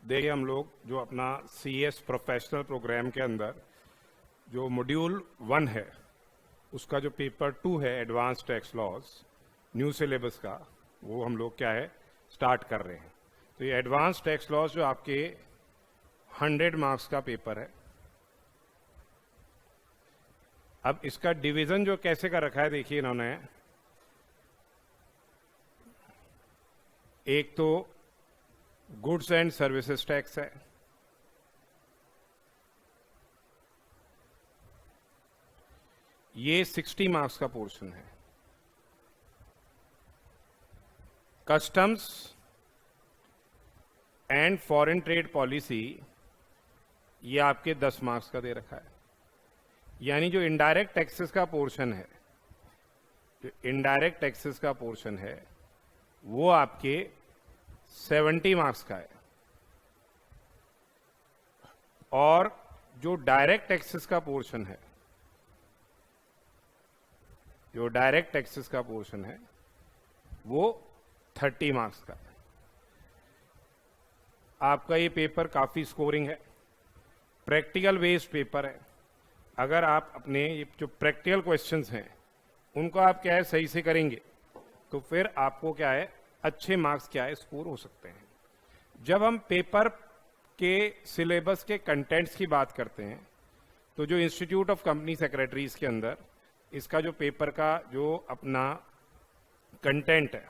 देखिए, हम लोग जो अपना CS प्रोफेशनल प्रोग्राम के अंदर जो मॉड्यूल 1 है, उसका जो पेपर 2 है advance tax laws new syllabus का, वो हम लोग क्या है स्टार्ट कर रहे हैं। तो ये एडवांस टैक्स लॉज जो आपके 100 मार्क्स का पेपर है। अब इसका डिवीजन जो कैसे कर रखा है, देखिए इन्होंने, एक तो गुड्स एंड सर्विसेज टैक्स है, ये 60 मार्क्स का पोर्शन है। Customs and foreign trade policy, ये आपके 10 मार्क्स का दे रखा है। यानी जो इनडायरेक्ट टैक्सेस का पोर्शन है, जो इनडायरेक्ट टैक्सेस का पोर्शन है वो आपके 70 मार्क्स का है, और जो डायरेक्ट टैक्सेस का पोर्शन है, जो डायरेक्ट टैक्सेस का पोर्शन है वो 30 मार्क्स का है। आपका ये पेपर काफी स्कोरिंग है, प्रैक्टिकल बेस्ड पेपर है। अगर आप अपने ये जो प्रैक्टिकल क्वेश्चंस हैं उनको आप क्या है सही से करेंगे तो फिर आपको क्या है अच्छे मार्क्स क्या है स्कोर हो सकते हैं। जब हम पेपर के सिलेबस के कंटेंट्स की बात करते हैं तो जो इंस्टीट्यूट ऑफ कंपनी सेक्रेटरीज के अंदर इसका जो पेपर का जो अपना कंटेंट है,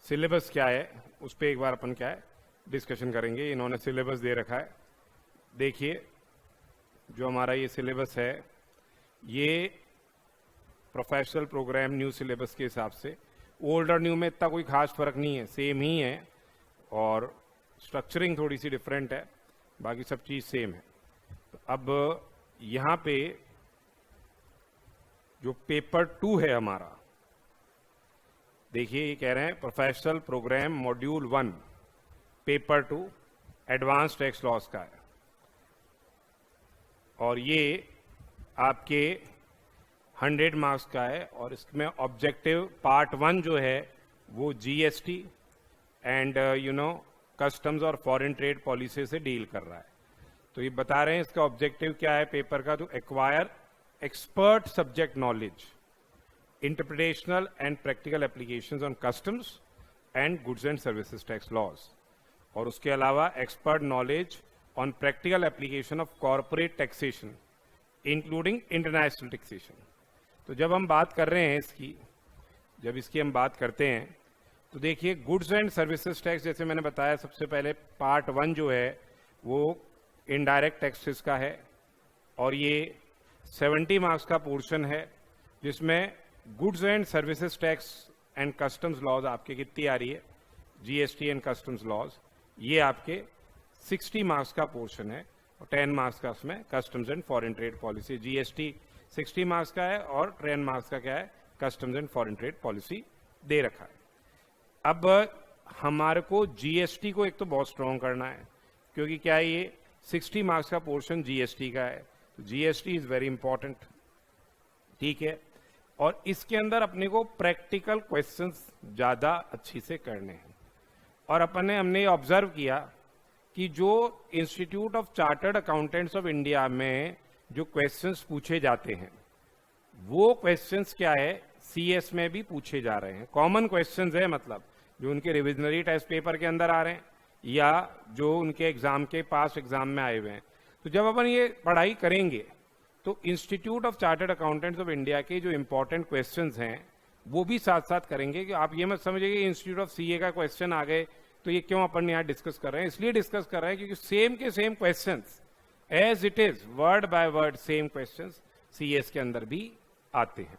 सिलेबस क्या है, उस पर एक बार अपन क्या है डिस्कशन करेंगे। इन्होंने सिलेबस दे रखा है, देखिए जो हमारा ये सिलेबस है ये प्रोफेशनल प्रोग्राम न्यू सिलेबस के हिसाब से ओल्ड और न्यू में इतना कोई खास फर्क नहीं है, सेम ही है, और स्ट्रक्चरिंग थोड़ी सी डिफरेंट है, बाकी सब चीज सेम है। तो अब यहाँ पे जो पेपर 2 है हमारा, देखिए ये कह रहे हैं professional programme module 1 paper 2 advance tax laws का है, और ये आपके 100 मार्क्स का है। और इसमें ऑब्जेक्टिव पार्ट 1 जो है वो GST एंड कस्टम्स और फॉरेन ट्रेड पॉलिसी से डील कर रहा है। तो ये बता रहे हैं इसका ऑब्जेक्टिव क्या है पेपर का, तो acquire expert subject knowledge, interpretational and practical applications on customs and goods and services tax laws, और उसके अलावा expert knowledge on practical application of corporate taxation including international taxation. तो जब हम बात कर रहे हैं जब इसकी हम बात करते हैं तो देखिए गुड्स एंड सर्विसेज टैक्स, जैसे मैंने बताया सबसे पहले पार्ट 1 जो है वो इनडायरेक्ट टैक्सेस का है, और ये 70 मार्क्स का पोर्शन है, जिसमें goods and services tax and customs laws आपके कितनी आ रही है, GST एंड कस्टम्स लॉज, ये आपके 60 मार्क्स का पोर्शन है, और 10 मार्क्स का उसमें customs and foreign trade policy. GST 60 marks का है और 10 मार्क्स का क्या है customs and foreign trade policy दे रखा है। अब हमारे को GST को एक तो बहुत स्ट्रॉन्ग करना है, क्योंकि क्या है ये 60 मार्क्स का पोर्शन GST का है, तो GST इज वेरी इंपॉर्टेंट, ठीक है। और इसके अंदर अपने को प्रैक्टिकल क्वेश्चंस ज्यादा अच्छी से करने हैं, और हमने ये ऑब्जर्व किया कि जो institute of chartered accountants of India में जो क्वेश्चंस पूछे जाते हैं वो क्वेश्चंस क्या है CS में भी पूछे जा रहे हैं, कॉमन क्वेश्चंस है, मतलब जो उनके रिविजनरी टेस्ट पेपर के अंदर आ रहे हैं या जो उनके एग्जाम के पास एग्जाम में आए हुए हैं। तो जब अपन ये पढ़ाई करेंगे तो institute of chartered accountants of India के जो इंपॉर्टेंट क्वेश्चंस हैं वो भी साथ साथ करेंगे। कि आप ये मत समझिए कि इंस्टीट्यूट ऑफ CA का क्वेश्चन आ गए तो ये क्यों अपन यहाँ डिस्कस कर रहे हैं, इसलिए डिस्कस कर रहे हैं क्योंकि सेम के same questions as it is word by word same questions CS के अंदर भी आते हैं।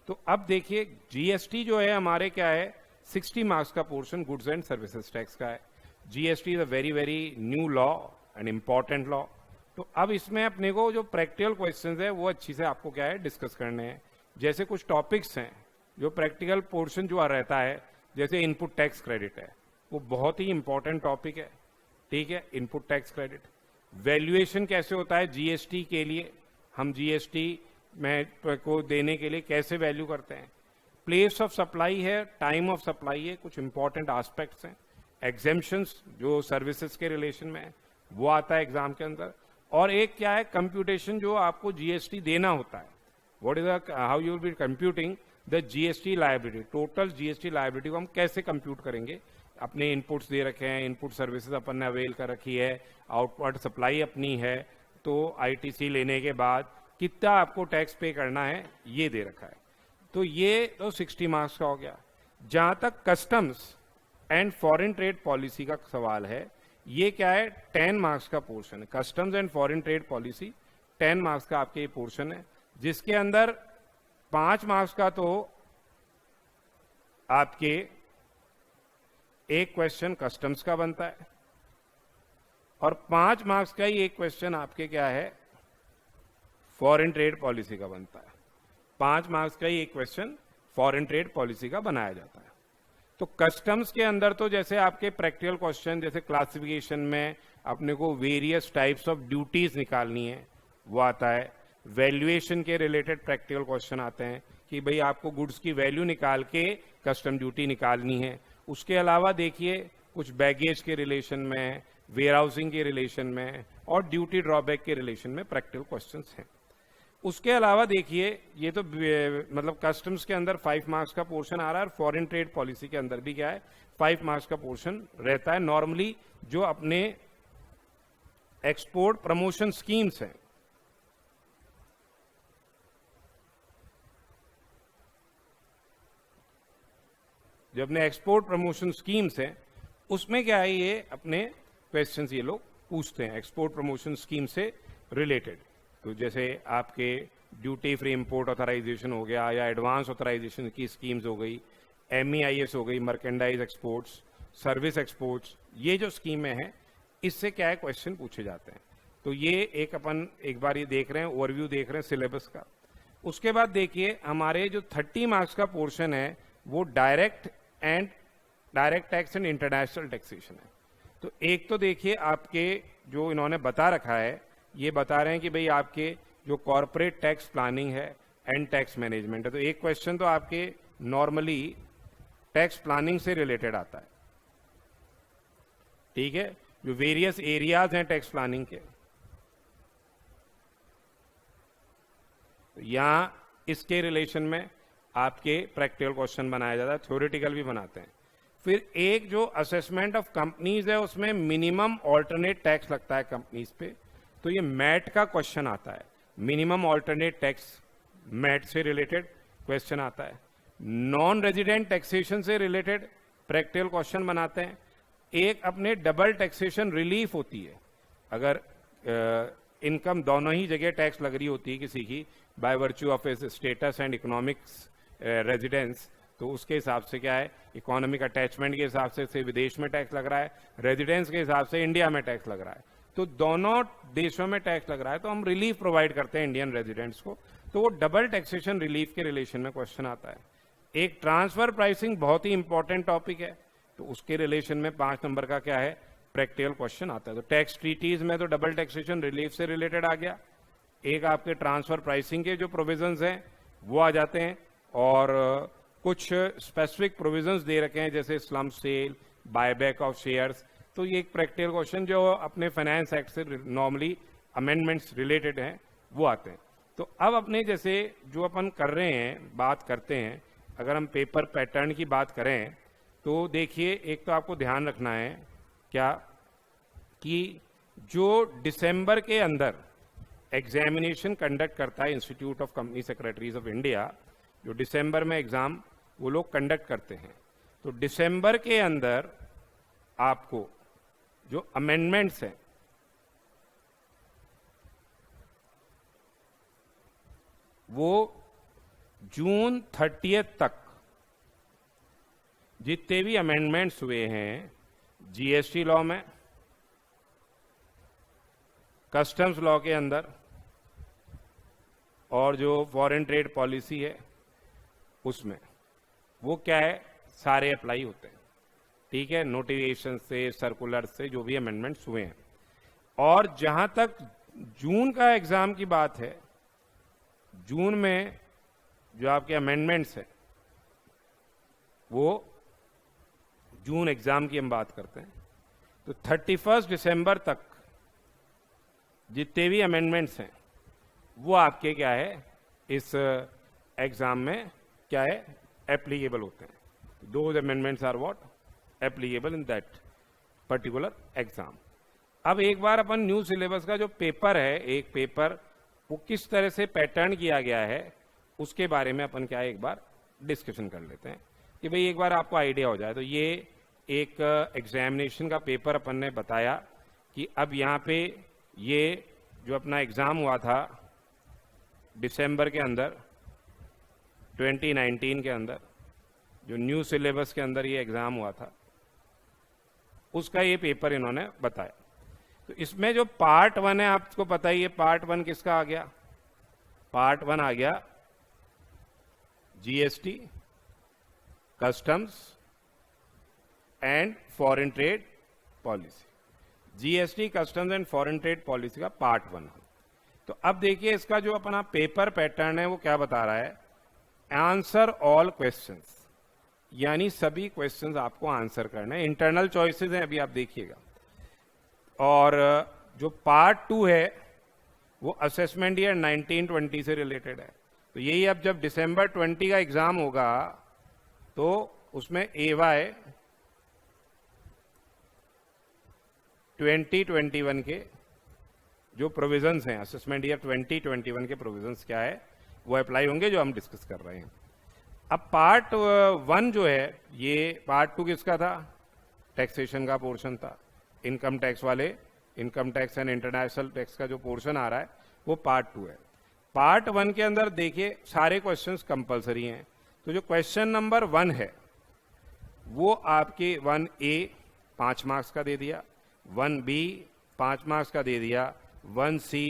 तो अब देखिए GST जो है हमारे क्या है 60 मार्क्स का portion goods and services tax का है। GST is a very very new law and important law. तो अब इसमें अपने को जो प्रैक्टिकल क्वेश्चंस है वो अच्छी से आपको क्या है डिस्कस करने हैं। जैसे कुछ टॉपिक्स हैं जो प्रैक्टिकल पोर्शन जो रहता है, जैसे इनपुट टैक्स क्रेडिट है, वो बहुत ही इंपॉर्टेंट टॉपिक है, ठीक है। इनपुट टैक्स क्रेडिट, वैल्यूएशन कैसे होता है GST के लिए, हम GST में को देने के लिए कैसे वैल्यू करते हैं, प्लेस ऑफ सप्लाई है, टाइम ऑफ सप्लाई है, कुछ इंपॉर्टेंट एस्पेक्ट्स हैं, एग्जेम्पशंस जो सर्विसेज के रिलेशन में है वो आता है एग्जाम के अंदर, और एक क्या है कंप्यूटेशन जो आपको जीएसटी देना होता है, what is how you will be computing the GST liability, total GST liability को हम कैसे कंप्यूट करेंगे। अपने इनपुट्स दे रखे हैं, इनपुट सर्विसेज अपन ने अवेल कर रखी है, आउटपुट सप्लाई अपनी है, तो आईटीसी लेने के बाद कितना आपको टैक्स पे करना है ये दे रखा है। तो ये तो 60 मार्क्स का हो गया। जहां तक customs and foreign trade policy का सवाल है, ये क्या है 10 मार्क्स का पोर्शन है। Customs and foreign trade policy 10 marks का आपके ये पोर्शन है, जिसके अंदर 5 मार्क्स का तो आपके एक क्वेश्चन कस्टम्स का बनता है, और 5 मार्क्स का ही एक क्वेश्चन आपके क्या है फॉरेन ट्रेड पॉलिसी का बनता है। 5 मार्क्स का ही एक क्वेश्चन फॉरेन ट्रेड पॉलिसी का बनाया जाता है। तो कस्टम्स के अंदर तो जैसे आपके प्रैक्टिकल क्वेश्चन, जैसे क्लासिफिकेशन में अपने को वेरियस टाइप्स ऑफ ड्यूटीज निकालनी है वो आता है। वैल्यूएशन के रिलेटेड प्रैक्टिकल क्वेश्चन आते हैं कि भाई आपको गुड्स की वैल्यू निकाल के कस्टम ड्यूटी निकालनी है। उसके अलावा देखिए कुछ बैगेज के रिलेशन में, वेयर हाउसिंग के रिलेशन में और ड्यूटी ड्रॉबैक के रिलेशन में प्रैक्टिकल क्वेश्चंस हैं। उसके अलावा देखिए ये तो मतलब कस्टम्स के अंदर 5 मार्क्स का पोर्शन आ रहा है, और फॉरेन ट्रेड पॉलिसी के अंदर भी क्या है 5 मार्क्स का पोर्शन रहता है नॉर्मली, जो अपने एक्सपोर्ट प्रमोशन स्कीम्स हैं। जो अपने एक्सपोर्ट प्रमोशन स्कीम्स हैं उसमें क्या है ये अपने क्वेश्चंस ये लोग पूछते हैं एक्सपोर्ट प्रमोशन स्कीम से रिलेटेड। तो जैसे आपके ड्यूटी फ्री इंपोर्ट ऑथराइजेशन हो गया, या एडवांस ऑथराइजेशन की स्कीम्स हो गई, MEIS हो गई, मर्केंडाइज एक्सपोर्ट्स, सर्विस एक्सपोर्ट्स, ये जो स्कीमें हैं इससे क्या है क्वेश्चन पूछे जाते हैं। तो ये एक अपन एक बार ये देख रहे हैं, ओवरव्यू देख रहे हैं सिलेबस का। उसके बाद देखिए हमारे जो 30 मार्क्स का पोर्शन है वो direct tax and international taxation है। तो एक तो देखिए आपके जो इन्होंने बता रखा है, ये बता रहे हैं कि भाई आपके जो कॉर्पोरेट टैक्स प्लानिंग है एंड टैक्स मैनेजमेंट है। तो एक क्वेश्चन तो आपके नॉर्मली टैक्स प्लानिंग से रिलेटेड आता है, ठीक है, जो वेरियस एरियाज हैं टैक्स प्लानिंग के, यहां इसके रिलेशन में आपके प्रैक्टिकल क्वेश्चन बनाया जाता है, थ्योरेटिकल भी बनाते हैं। फिर एक जो असेसमेंट ऑफ कंपनीज है उसमें मिनिमम ऑल्टरनेट टैक्स लगता है कंपनीज पे, तो ये मैट का क्वेश्चन आता है, मिनिमम ऑल्टरनेट टैक्स, मैट से रिलेटेड क्वेश्चन आता है। नॉन रेजिडेंट टैक्सेशन से रिलेटेड प्रैक्टिकल क्वेश्चन बनाते हैं। एक अपने डबल टैक्सेशन रिलीफ होती है, अगर इनकम दोनों ही जगह टैक्स लग रही होती है किसी की by virtue of status and economics residence, तो उसके हिसाब से क्या है इकोनॉमिक अटैचमेंट के हिसाब से विदेश में टैक्स लग रहा है, रेजिडेंस के हिसाब से इंडिया में टैक्स लग रहा है। तो दोनों देशों में टैक्स लग रहा है तो हम रिलीफ प्रोवाइड करते हैं इंडियन रेजिडेंट्स को, तो वो डबल टैक्सेशन रिलीफ के रिलेशन में क्वेश्चन आता है। एक ट्रांसफर प्राइसिंग बहुत ही इंपॉर्टेंट टॉपिक है, तो उसके रिलेशन में 5 नंबर का क्या है प्रैक्टिकल क्वेश्चन आता है। तो टैक्स ट्रीटीज में तो डबल टैक्सेशन रिलीफ से रिलेटेड आ गया, एक आपके ट्रांसफर प्राइसिंग के जो प्रोविजंस हैं वो आ जाते हैं, और कुछ स्पेसिफिक प्रोविजंस दे रखे हैं जैसे slump sale, buyback of shares. तो ये एक प्रैक्टिकल क्वेश्चन जो अपने फाइनेंस एक्ट से नॉर्मली अमेंडमेंट्स रिलेटेड हैं वो आते हैं। तो अब अपने जैसे जो अपन कर रहे हैं बात करते हैं, अगर हम पेपर पैटर्न की बात करें तो देखिए एक तो आपको ध्यान रखना है क्या कि जो दिसंबर के अंदर एग्जामिनेशन कंडक्ट करता है institute of company secretaries of India, जो दिसंबर में एग्जाम वो लोग कंडक्ट करते हैं, तो दिसंबर के अंदर आपको जो अमेंडमेंट्स हैं वो जून 30 तक जितने भी अमेंडमेंट्स हुए हैं जीएसटी लॉ में, कस्टम्स लॉ के अंदर और जो फॉरेन ट्रेड पॉलिसी है उसमें, वो क्या है सारे अप्लाई होते हैं, ठीक है, नोटिफिकेशन से सर्कुलर से जो भी अमेंडमेंट्स हुए हैं। और जहां तक जून का एग्जाम की बात है, जून में जो आपके अमेंडमेंट्स हैं वो जून एग्जाम की हम बात करते हैं, तो 31 दिसंबर तक जितने भी अमेंडमेंट्स हैं वो आपके क्या है इस एग्जाम में क्या है एप्लीकेबल होते हैं। Those amendments are what applicable in that particular exam. अब एक बार अपन न्यू सिलेबस का जो पेपर है, एक पेपर वो किस तरह से पैटर्न किया गया है उसके बारे में अपन क्या है एक बार डिस्कशन कर लेते हैं कि भाई एक बार आपको आइडिया हो जाए। तो ये एक एग्जामिनेशन का पेपर अपन ने बताया कि अब यहाँ पे ये जो अपना एग्जाम हुआ था दिसंबर के अंदर 2019 के अंदर, जो न्यू सिलेबस के अंदर ये एग्जाम हुआ था, उसका ये पेपर इन्होंने बताया। तो इसमें जो पार्ट 1 है, आपको पता ही है पार्ट 1 किसका आ गया। पार्ट 1 आ गया GST, customs and foreign trade policy. GST, customs and foreign trade policy का पार्ट 1 है। तो अब देखिए इसका जो अपना पेपर पैटर्न है वो क्या बता रहा है, आंसर ऑल क्वेश्चंस, यानी सभी क्वेश्चंस आपको आंसर करने हैं। इंटरनल चॉइसेस हैं, अभी आप देखिएगा। और जो पार्ट 2 है वो असेसमेंट ईयर 1920 से रिलेटेड है। तो यही अब जब दिसंबर 20 का एग्जाम होगा तो उसमें AY 2021 के जो प्रोविजंस हैं, असेसमेंट ईयर 2021 के प्रोविजंस क्या है वो अप्लाई होंगे, जो हम डिस्कस कर रहे हैं। अब पार्ट 1 जो है, ये पार्ट 2 किसका था, टैक्सेशन का पोर्शन था। इनकम टैक्स वाले, income tax and international tax का जो पोर्शन आ रहा है वो पार्ट 2 है। पार्ट 1 के अंदर देखिए सारे क्वेश्चंस कंपलसरी हैं। तो जो क्वेश्चन नंबर 1 है वो आपके 1A 5 मार्क्स का दे दिया, 1B 5 मार्क्स का दे दिया, 1C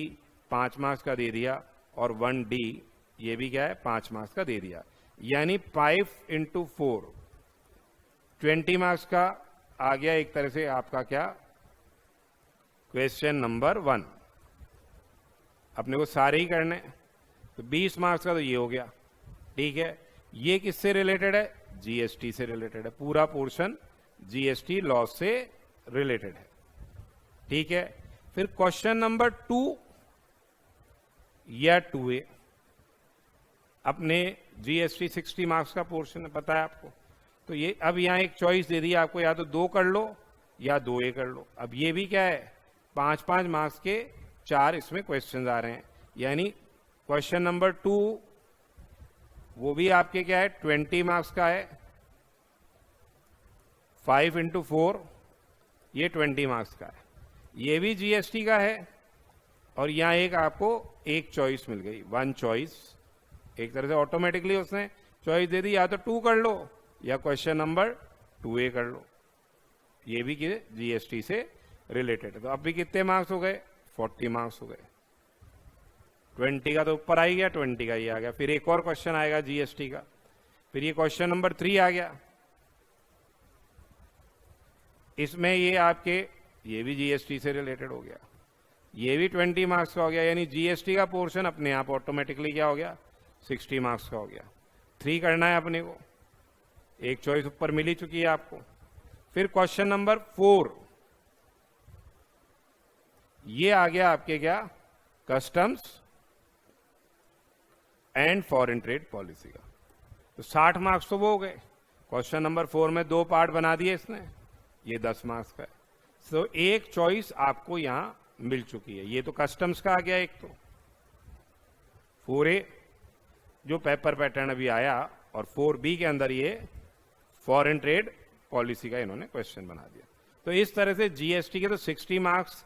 5 मार्क्स का दे दिया, और 1D ये भी क्या है 5 मार्क्स का दे दिया। यानी 5 × 4 20 मार्क्स का आ गया एक तरह से आपका क्या क्वेश्चन नंबर 1। अपने को सारे ही करने, तो 20 मार्क्स का तो ये हो गया। ठीक है, ये किससे रिलेटेड है, जीएसटी से रिलेटेड है। पूरा पोर्शन जीएसटी लॉ से रिलेटेड है। ठीक है, फिर क्वेश्चन नंबर 2 या 2A अपने जीएसटी 60 मार्क्स का पोर्शन है, पता है आपको। तो ये अब यहां एक चॉइस दे दी आपको, या तो 2 कर लो या 2A कर लो। अब ये भी क्या है 5-5 मार्क्स के 4 इसमें क्वेश्चंस आ रहे हैं। यानी क्वेश्चन नंबर 2 वो भी आपके क्या है 20 मार्क्स का है, 5 × 4 ये 20 मार्क्स का है। ये भी जीएसटी का है, और यहां एक आपको एक चॉइस मिल गई, 1 चॉइस। एक तरह से ऑटोमेटिकली उसने चॉइस दे दी, या तो 2 कर लो या क्वेश्चन नंबर 2A कर लो। ये भी जीएसटी से रिलेटेड है। तो अब भी कितने मार्क्स हो गए, 40 मार्क्स हो गए। 20 का तो ऊपर आ ही गया, 20 का ये आ गया। फिर एक और क्वेश्चन आएगा जीएसटी का, फिर ये क्वेश्चन नंबर 3 आ गया। इसमें ये आपके ये भी जीएसटी से रिलेटेड हो गया, ये भी 20 मार्क्स का हो गया। यानी जीएसटी का पोर्शन अपने आप ऑटोमेटिकली क्या हो गया 60 मार्क्स का हो गया। 3 करना है अपने को, एक चॉइस ऊपर मिल ही चुकी है आपको। फिर क्वेश्चन नंबर 4 ये आ गया आपके क्या customs and foreign trade policy का। तो 60 मार्क्स तो वो हो गए। क्वेश्चन नंबर 4 में 2 पार्ट बना दिए इसने, ये 10 मार्क्स का है। तो एक चॉइस आपको यहां मिल चुकी है। ये तो कस्टम्स का आ गया एक। तो 4A जो पेपर पैटर्न अभी आया, और 4B के अंदर ये फॉरेन ट्रेड पॉलिसी का इन्होंने क्वेश्चन बना दिया। तो इस तरह से जीएसटी के तो 60 मार्क्स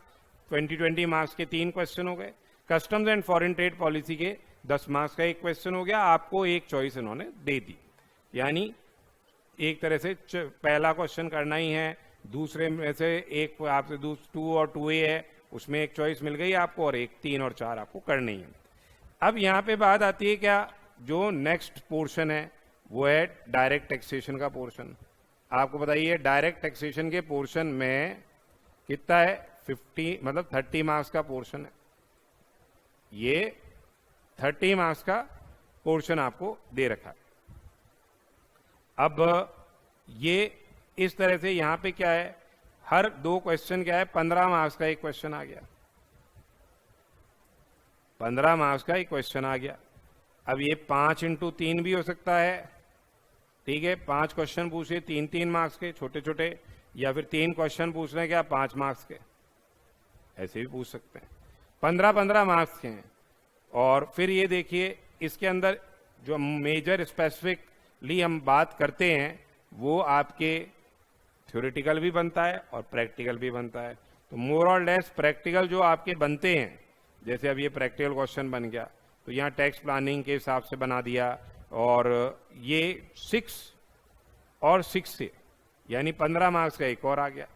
20 मार्क्स के 3 क्वेश्चन हो गए, customs and foreign trade policy के 10 मार्क्स का एक क्वेश्चन हो गया। आपको एक चॉइस इन्होंने दे दी, यानी एक तरह से पहला क्वेश्चन करना ही है, दूसरे में से एक आपसे 2 और 2A है, उसमें एक चॉइस मिल गई आपको, और एक 3 और 4 आपको करनी है। अब यहाँ पे बात आती है क्या, जो नेक्स्ट पोर्शन है वो है डायरेक्ट टैक्सेशन का पोर्शन। आपको बताइए डायरेक्ट टैक्सेशन के पोर्शन में कितना है 30 मार्क्स का पोर्शन है। ये 30 मार्क्स का पोर्शन आपको दे रखा है। अब ये इस तरह से यहाँ पे क्या है, हर 2 क्वेश्चन क्या है, 15 मार्क्स का एक क्वेश्चन आ गया, 15 मार्क्स का एक क्वेश्चन आ गया। अब ये 5 इंटू 3 भी हो सकता है, ठीक है, 5 क्वेश्चन पूछे 3-3 मार्क्स के छोटे छोटे, या फिर 3 क्वेश्चन पूछ रहे हैं क्या 5 मार्क्स के, ऐसे भी पूछ सकते हैं। 15-15 मार्क्स के हैं। और फिर ये देखिए इसके अंदर जो मेजर स्पेसिफिकली हम बात करते हैं वो आपके थ्योरेटिकल भी बनता है और प्रैक्टिकल भी बनता है। तो मोर और लेस प्रैक्टिकल जो आपके बनते हैं, जैसे अब ये प्रैक्टिकल क्वेश्चन बन गया तो यहाँ टैक्स प्लानिंग के हिसाब से बना दिया, और ये 6 और 6 से यानी 15 मार्क्स का एक और आ गया,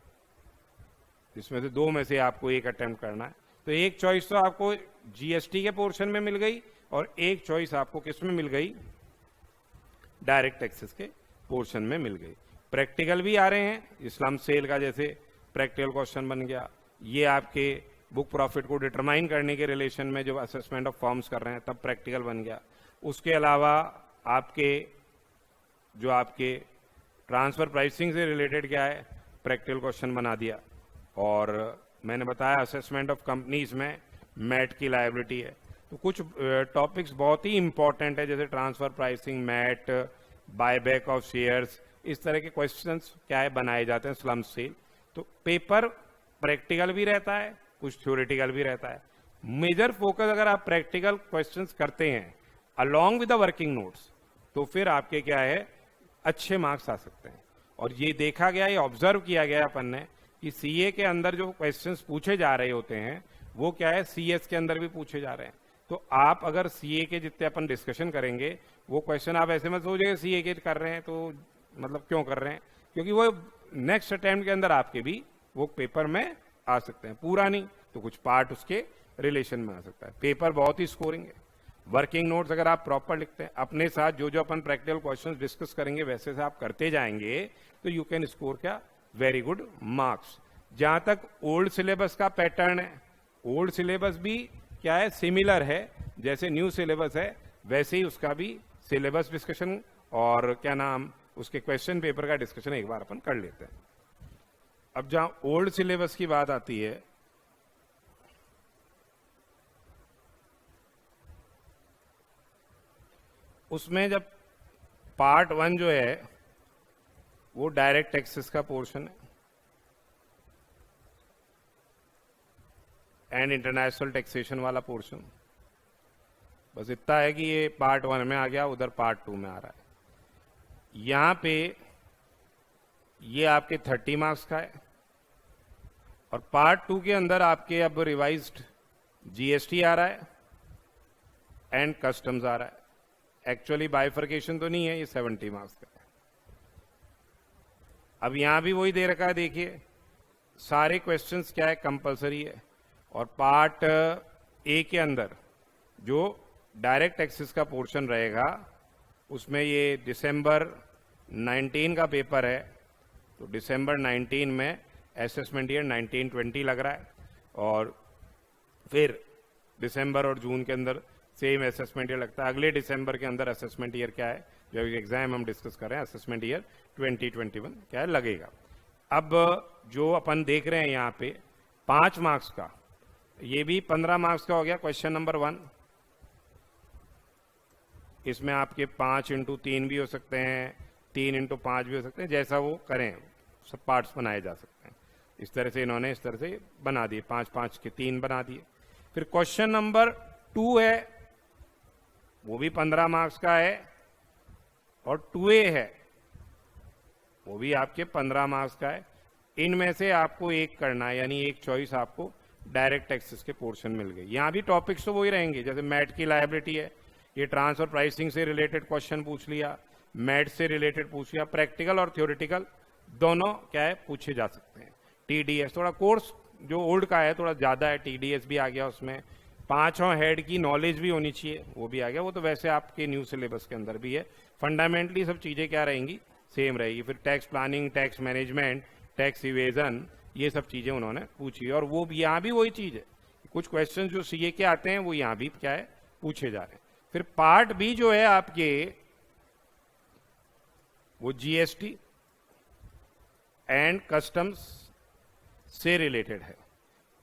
इसमें से 2 में से आपको एक अटेम्प्ट करना है। तो एक चॉइस तो आपको जीएसटी के पोर्शन में मिल गई और एक चॉइस आपको किस में मिल गई, डायरेक्ट टैक्सेस के पोर्शन में मिल गई। प्रैक्टिकल भी आ रहे हैं, स्लम सेल का जैसे प्रैक्टिकल क्वेश्चन बन गया, ये आपके बुक प्रॉफिट को डिटरमाइन करने के रिलेशन में जो असेसमेंट ऑफ फॉर्म्स कर रहे हैं तब प्रैक्टिकल बन गया। उसके अलावा आपके जो आपके ट्रांसफर प्राइसिंग से रिलेटेड क्या है, प्रैक्टिकल क्वेश्चन बना दिया। और मैंने बताया असेसमेंट ऑफ कंपनीज में मैट की लायबिलिटी है। तो कुछ टॉपिक्स बहुत ही इंपॉर्टेंट है, जैसे transfer pricing, MAT, buyback of shares, इस तरह के क्वेश्चंस क्या है बनाए जाते हैं स्लम सेल। तो पेपर प्रैक्टिकल भी रहता है, कुछ थ्योरेटिकल भी रहता है। मेजर फोकस अगर आप प्रैक्टिकल क्वेश्चंस करते हैं along with the working notes तो फिर आपके क्या है, अच्छे मार्क्स आ सकते हैं। और ये देखा गया, ये ऑब्जर्व किया गया अपन ने कि सीए के अंदर जो क्वेश्चंस पूछे जा रहे होते हैं वो क्या है, सीएस के अंदर भी पूछे जा रहे हैं। तो आप अगर सीए के जितने अपन डिस्कशन करेंगे वो क्वेश्चन आप ऐसे मत सोचिए सीए के कर रहे हैं तो मतलब क्यों कर रहे हैं, क्योंकि वो नेक्स्ट अटेम्प्ट के अंदर आपके भी वो पेपर में आ सकते हैं, पूरा नहीं तो कुछ पार्ट उसके रिलेशन में आ सकता है। पेपर बहुत ही स्कोरिंग है। वर्किंग नोट्स अगर आप प्रॉपर लिखते हैं, अपने साथ जो जो अपन प्रैक्टिकल क्वेश्चंस डिस्कस करेंगे वैसे से आप करते जाएंगे तो यू कैन स्कोर क्या, वेरी गुड मार्क्स। जहां तक ओल्ड सिलेबस का पैटर्न है, ओल्ड सिलेबस भी क्या है, सिमिलर है, जैसे न्यू सिलेबस है वैसे ही उसका भी सिलेबस डिस्कशन और क्या नाम उसके क्वेश्चन पेपर का डिस्कशन एक बार अपन कर लेते हैं। अब जहां ओल्ड सिलेबस की बात आती है, उसमें जब पार्ट 1 जो है वो डायरेक्ट टैक्सेस का पोर्शन है एंड इंटरनेशनल टैक्सेशन वाला पोर्शन, बस इतना है कि ये पार्ट 1 में आ गया, उधर पार्ट 2 में आ रहा है। यहां पे ये आपके 30 मार्क्स का है और पार्ट 2 के अंदर आपके अब रिवाइज्ड जीएसटी आ रहा है एंड कस्टम्स आ रहा है। एक्चुअली बाइफर्केशन तो नहीं है, ये 70 मार्क्स का है। अब यहां भी वही दे रखा है, देखिए सारे क्वेश्चंस क्या है, कंपलसरी है। और पार्ट ए के अंदर जो डायरेक्ट टैक्सेस का पोर्शन रहेगा उसमें ये दिसंबर 19 का पेपर है, तो दिसंबर 19 में असेसमेंट ईयर 19-20 लग रहा है, और फिर दिसंबर और जून के अंदर सेम असेसमेंट ईयर लगता है। अगले दिसंबर के अंदर असेसमेंट ईयर क्या है, जो एग्जाम हम डिस्कस कर रहे हैं, असेसमेंट ईयर 2021 क्या है लगेगा। अब जो अपन देख रहे हैं यहाँ पे 5 मार्क्स का, ये भी 15 मार्क्स का हो गया क्वेश्चन नंबर 1। इसमें आपके 5 इंटू 3 भी हो सकते हैं, 3 इंटू 5 भी हो सकते हैं, जैसा वो करें सब पार्ट्स बनाए जा सकते हैं। इस तरह से इन्होंने इस तरह से बना दिए, 5-5 के 3 बना दिए। फिर क्वेश्चन नंबर 2 है, वो भी 15 मार्क्स का है, और 2A है, वो भी आपके 15 मार्क्स का है। इनमें से आपको एक करना है, यानी एक चॉइस आपको डायरेक्ट टैक्सेस के पोर्शन मिल गई। यहां भी टॉपिक्स तो वही रहेंगे, जैसे मैट की लायबिलिटी है, ये ट्रांसफर प्राइसिंग से रिलेटेड क्वेश्चन पूछ लिया, मैट से रिलेटेड पूछ लिया, प्रैक्टिकल और थ्योरेटिकल दोनों क्या है पूछे जा सकते हैं। टीडीएस थोड़ा कोर्स जो ओल्ड का है थोड़ा ज्यादा है, टीडीएस भी आ गया, उसमें 5 हेड की नॉलेज भी होनी चाहिए, वो भी आ गया। वो तो वैसे आपके न्यू सिलेबस के अंदर भी है। फंडामेंटली सब चीजें क्या रहेंगी, सेम रहेगी। फिर tax planning, tax management, tax evasion, ये सब चीजें उन्होंने पूछी। और वो यहाँ भी वही चीज है, कुछ क्वेश्चन जो सीए के आते हैं वो यहाँ भी क्या है पूछे जा रहे हैं। फिर पार्ट बी जो है आपके वो जीएसटी एंड कस्टम्स से रिलेटेड है।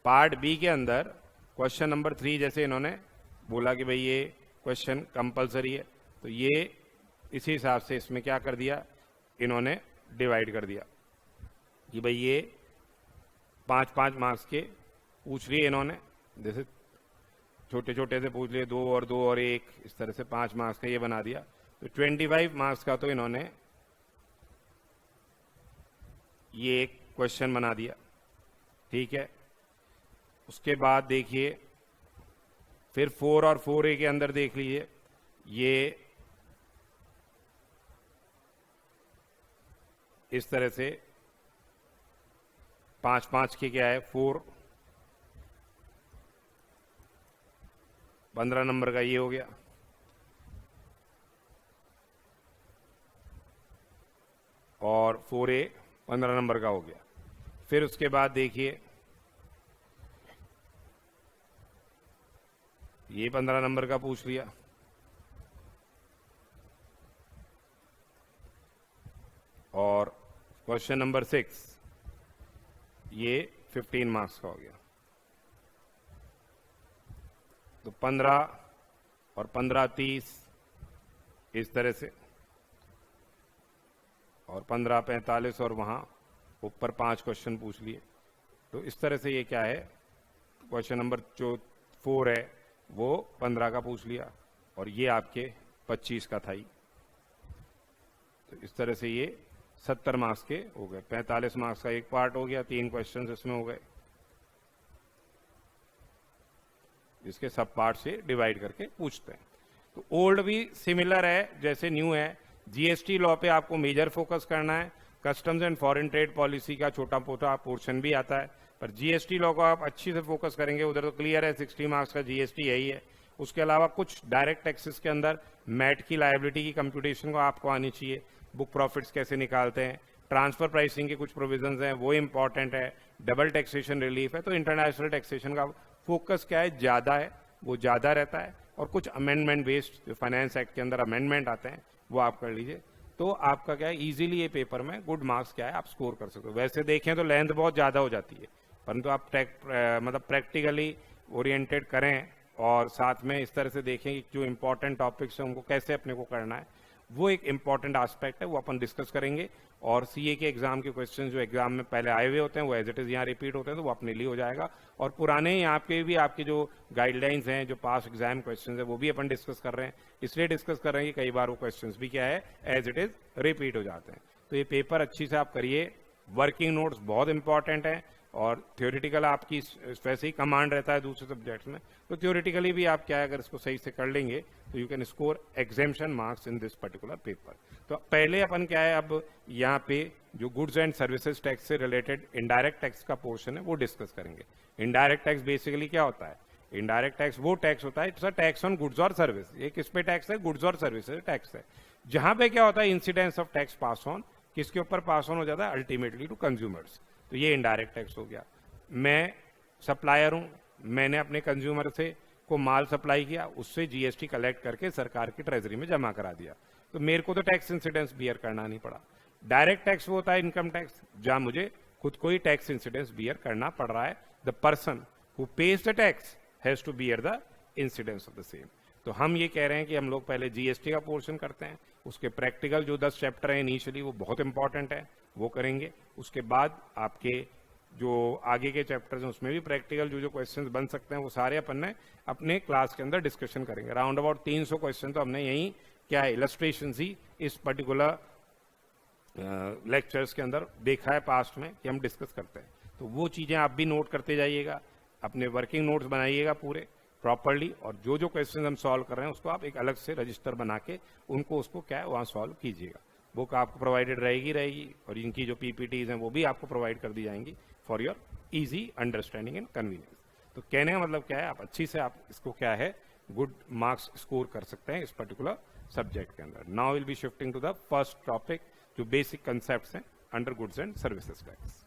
पार्ट बी के अंदर क्वेश्चन नंबर 3 जैसे इन्होंने बोला कि भाई ये क्वेश्चन कंपलसरी है, तो ये इसी हिसाब से इसमें क्या कर दिया, इन्होंने डिवाइड कर दिया कि भाई ये 5-5 मार्क्स के पूछ लिए इन्होंने, जैसे छोटे छोटे से पूछ लिए, 2 और 2 और 1, इस तरह से 5 मार्क्स का ये बना दिया। तो 25 मार्क्स का तो इन्होंने ये एक क्वेश्चन बना दिया, ठीक है। उसके बाद देखिए फिर 4 और 4A के अंदर देख लीजिए, ये इस तरह से 5-5 के क्या है 4, 15 नंबर का ये हो गया, और 4A 15 नंबर का हो गया। फिर उसके बाद देखिए ये 15 नंबर का पूछ लिया, और क्वेश्चन नंबर 6 ये 15 मार्क्स का हो गया। तो 15 और 15 30 इस तरह से, और 15 45 और वहां ऊपर 5 क्वेश्चन पूछ लिए। तो इस तरह से ये क्या है, क्वेश्चन नंबर जो 4 है वो 15 का पूछ लिया, और ये आपके 25 का था ही। तो इस तरह से ये 70 मार्क्स के हो गए। 45 मार्क्स का एक पार्ट हो गया, 3 क्वेश्चन इसमें हो गए, जिसके सब पार्ट से डिवाइड करके पूछते हैं। तो ओल्ड भी सिमिलर है जैसे न्यू है। जीएसटी लॉ पे आपको मेजर फोकस करना है, customs and foreign trade policy का छोटा मोटा पोर्शन भी आता है, पर जीएसटी लॉ को आप अच्छी से फोकस करेंगे, उधर तो क्लियर है 60 मार्क्स का जीएसटी यही है। उसके अलावा कुछ डायरेक्ट टैक्सेस के अंदर मैट की लायबिलिटी की कंप्यूटेशन को आपको आनी चाहिए, बुक प्रॉफिट्स कैसे निकालते हैं, ट्रांसफर प्राइसिंग के कुछ प्रोविजंस हैं वो इंपॉर्टेंट है, डबल टैक्सेशन रिलीफ है। तो इंटरनेशनल टैक्सेशन का फोकस क्या है, ज्यादा है, वो ज्यादा रहता है। और कुछ अमेंडमेंट बेस्ड जो फाइनेंस एक्ट के अंदर अमेंडमेंट आते हैं वो आप कर लीजिए, तो आपका क्या है इजीली ये पेपर में गुड मार्क्स क्या है आप स्कोर कर सकते हो। वैसे देखें तो लेंथ बहुत ज्यादा हो जाती है, परंतु आप मतलब प्रैक्टिकली ओरिएंटेड करें और साथ में इस तरह से देखें कि जो इंपॉर्टेंट टॉपिक्स हैं उनको कैसे अपने को करना है, वो एक इंपॉर्टेंट एस्पेक्ट है, वो अपन डिस्कस करेंगे। और सीए के एग्जाम के क्वेश्चन जो एग्जाम में पहले आए हुए होते हैं वो एज इट इज यहाँ रिपीट होते हैं, तो वो अपने लिए हो जाएगा। और पुराने यहाँ पे भी आपके जो गाइडलाइंस हैं, जो पास एग्जाम क्वेश्चन है, वो भी अपन डिस्कस कर रहे हैं। इसलिए डिस्कस कर रहे हैं कि कई बार वो क्वेश्चन भी क्या है एज इट इज रिपीट हो जाते हैं। तो ये पेपर अच्छी से आप करिए। वर्किंग नोट्स बहुत इंपॉर्टेंट है, और थ्योरेटिकल आपकी वैसे ही कमांड रहता है दूसरे सब्जेक्ट्स में, तो थ्योरेटिकली भी आप क्या है अगर इसको सही से कर लेंगे तो you can score exemption marks in this particular paper. तो पहले अपन क्या है अब यहाँ पे जो गुड्स एंड सर्विसेज टैक्स से रिलेटेड इनडायरेक्ट टैक्स का पोर्शन है वो डिस्कस करेंगे। इनडायरेक्ट टैक्स बेसिकली क्या होता है, इनडायरेक्ट टैक्स वो टैक्स होता है, it's a tax on goods और सर्विस। ये किस पे टैक्स है, गुड्स और सर्विसेज टैक्स है, जहां पे क्या होता है incidence of tax pass on, किसके ऊपर पास ऑन हो जाता है, अल्टीमेटली टू कंज्यूमर्स। तो ये इनडायरेक्ट टैक्स हो गया। मैं सप्लायर हूं, मैंने अपने कंज्यूमर से को माल सप्लाई किया, उससे जीएसटी कलेक्ट करके सरकार की ट्रेजरी में जमा करा दिया, तो मेरे को तो टैक्स इंसिडेंस बियर करना नहीं पड़ा। डायरेक्ट टैक्स वो होता है इनकम टैक्स, जहां मुझे खुद को ही टैक्स इंसिडेंस बियर करना पड़ रहा है। The person who pays the tax has to bear the incidence of the same. तो हम ये कह रहे हैं कि हम लोग पहले जीएसटी का पोर्शन करते हैं, उसके प्रैक्टिकल जो 10 चैप्टर हैं इनिशियली वो बहुत इंपॉर्टेंट है, वो करेंगे। उसके बाद आपके जो आगे के चैप्टर्स हैं उसमें भी प्रैक्टिकल जो जो क्वेश्चंस बन सकते हैं वो सारे अपन ने अपने क्लास के अंदर डिस्कशन करेंगे। राउंड अबाउट 300 क्वेश्चन तो हमने यही क्या है इलस्ट्रेशन ही इस पर्टिकुलर लेक्चर्स के अंदर देखा है पास्ट में कि हम डिस्कस करते हैं। तो वो चीजें आप भी नोट करते जाइएगा, अपने वर्किंग नोट्स बनाइएगा पूरे प्रॉपरली, और जो जो क्वेश्चन हम सॉल्व कर रहे हैं उसको आप एक अलग से रजिस्टर बना के उनको उसको क्या है वहाँ सॉल्व कीजिएगा। बुक आपको प्रोवाइडेड रहेगी और इनकी जो पीपीटीज हैं वो भी आपको प्रोवाइड कर दी जाएंगी for your easy understanding and convenience. तो कहने का मतलब क्या है, आप अच्छी से आप इसको क्या है गुड मार्क्स स्कोर कर सकते हैं इस पर्टिकुलर सब्जेक्ट के अंदर। Now will be shifting to the first topic जो बेसिक कंसेप्ट्स हैं under goods and services tax.